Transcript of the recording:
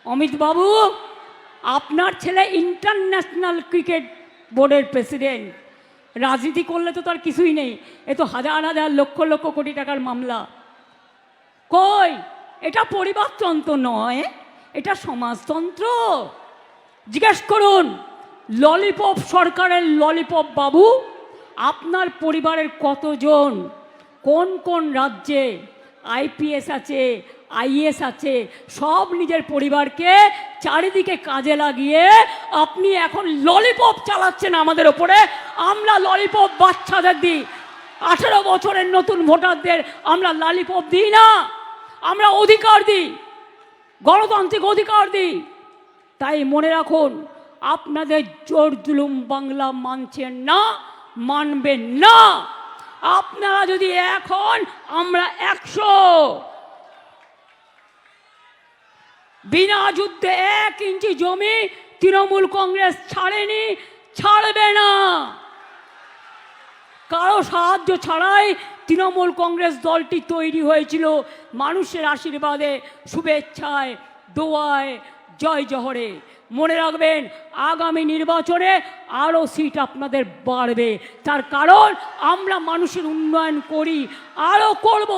অমিত বাবু, আপনার ছেলে international cricket বোর্ডের প্রেসিডেন্ট। রাজনীতি করলে তো তার কিছুই নেই, এ তো হাজার হাজার লক্ষ লক্ষ কোটি টাকার মামলা। কই, এটা পরিবারতন্ত্র নয়, এটা সমাজতন্ত্র। জিজ্ঞেস করুন ললিপপ সরকারের ললিপপ বাবু, আপনার পরিবারের কতজন, কোন কোন রাজ্যে আইপিএস আছে, আইএস আছে, সব নিজের পরিবারকে চারিদিকে কাজে লাগিয়ে আপনি এখন ললিপপ চালাচ্ছেন আমাদের ওপরে। আমরা ললিপপ বাচ্চাদের দিই, 18 বছরের নতুন ভোটারদের আমরা ললিপপ দিই না, আমরা অধিকার দিই, গণতান্ত্রিক অধিকার দিই। তাই মনে রাখুন, আপনাদের জোর জুলুম বাংলা মানছেন না, মানবেন না। আপনারা যদি এক হন, আমরা 100। বিনা যুদ্ধে 1 ইঞ্চি জমি তৃণমূল কংগ্রেস ছাড়েনি, ছাড়বে না। কারো সাহায্য ছাড়াই তৃণমূল কংগ্রেস দলটি তৈরি হয়েছিল, মানুষের আশীর্বাদে, শুভেচ্ছায়, দোয়ায়, জয় জহরে। মনে রাখবেন, আগামী নির্বাচনে আরও সিট আপনাদের বাড়বে। তার কারণ আমরা মানুষের উন্নয়ন করি, আরও করব।